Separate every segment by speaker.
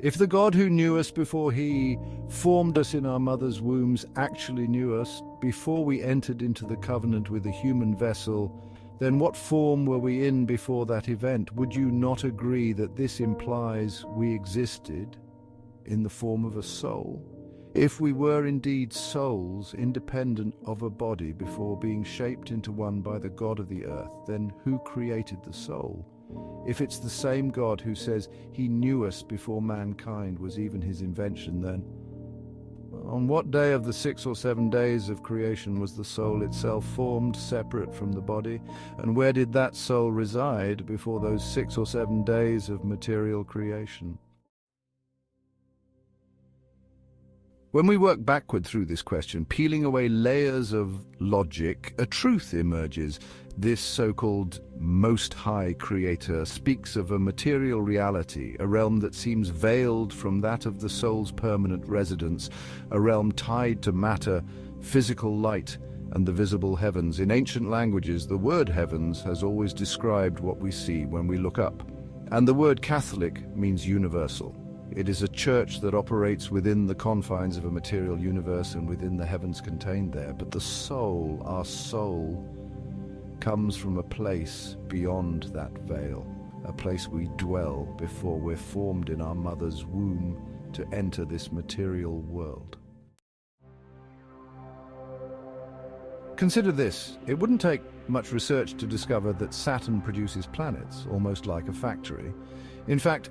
Speaker 1: If the God who knew us before he formed us in our mother's wombs actually knew us before we entered into the covenant with a human vessel, then what form were we in before that event? Would you not agree that this implies we existed in the form of a soul? If we were indeed souls independent of a body before being shaped into one by the God of the earth, then who created the soul? If it's the same God who says he knew us before mankind was even his invention, then on what day of the 6 or 7 days of creation was the soul itself formed separate from the body? And where did that soul reside before those 6 or 7 days of material creation? When we work backward through this question, peeling away layers of logic, a truth emerges. This so-called Most High Creator speaks of a material reality, a realm that seems veiled from that of the soul's permanent residence, a realm tied to matter, physical light, and the visible heavens. In ancient languages, the word heavens has always described what we see when we look up. And the word Catholic means universal. It is a church that operates within the confines of a material universe and within the heavens contained there. But the soul, our soul, comes from a place beyond that veil, a place we dwell before we're formed in our mother's womb to enter this material world. Consider this. It wouldn't take much research to discover that Saturn produces planets, almost like a factory. In fact,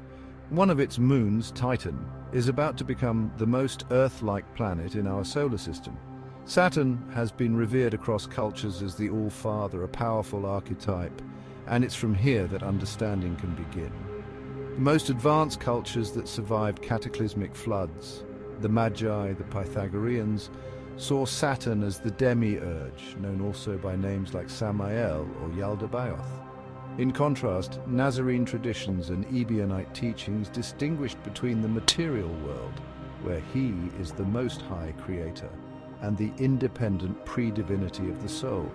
Speaker 1: one of its moons, Titan, is about to become the most Earth-like planet in our solar system. Saturn has been revered across cultures as the All-Father, a powerful archetype, and it's from here that understanding can begin. The most advanced cultures that survived cataclysmic floods, the Magi, the Pythagoreans, saw Saturn as the demiurge, known also by names like Samael or Yaldabaoth. In contrast, Nazarene traditions and Ebionite teachings distinguished between the material world, where he is the Most High Creator, and the independent pre-divinity of the soul,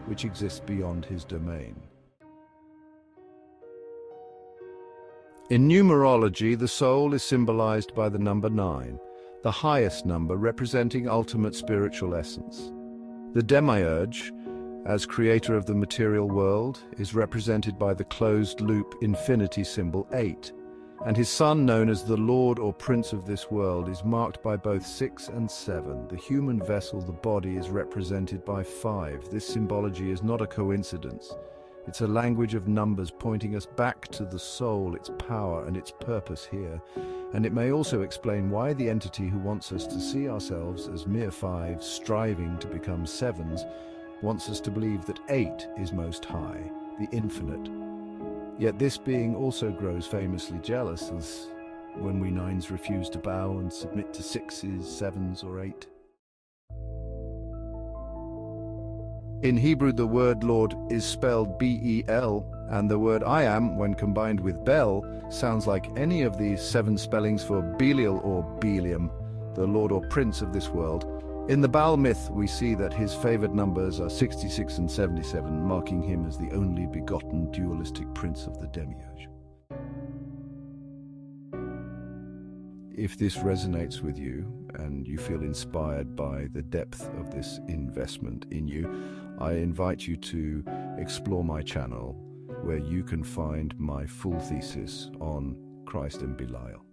Speaker 1: which exists beyond his domain. In numerology, the soul is symbolized by the number 9, the highest number representing ultimate spiritual essence. The demiurge, as creator of the material world, is represented by the closed-loop infinity symbol 8, and his son, known as the Lord or Prince of this world, is marked by both 6 and 7. The human vessel, the body, is represented by 5. This symbology is not a coincidence. It's a language of numbers pointing us back to the soul, its power and its purpose here. And it may also explain why the entity who wants us to see ourselves as mere 5s, striving to become 7s, wants us to believe that 8 is most high, the infinite. Yet this being also grows famously jealous, as when we 9s refuse to bow and submit to 6s, 7s, or 8. In Hebrew, the word Lord is spelled B-E-L, and the word I am, when combined with Bel, sounds like any of these 7 spellings for Belial or Belium, the Lord or Prince of this world. In the Baal myth, we see that his favored numbers are 66 and 77, marking him as the only begotten dualistic prince of the demiurge. If this resonates with you and you feel inspired by the depth of this investment in you, I invite you to explore my channel, where you can find my full thesis on Christ and Belial.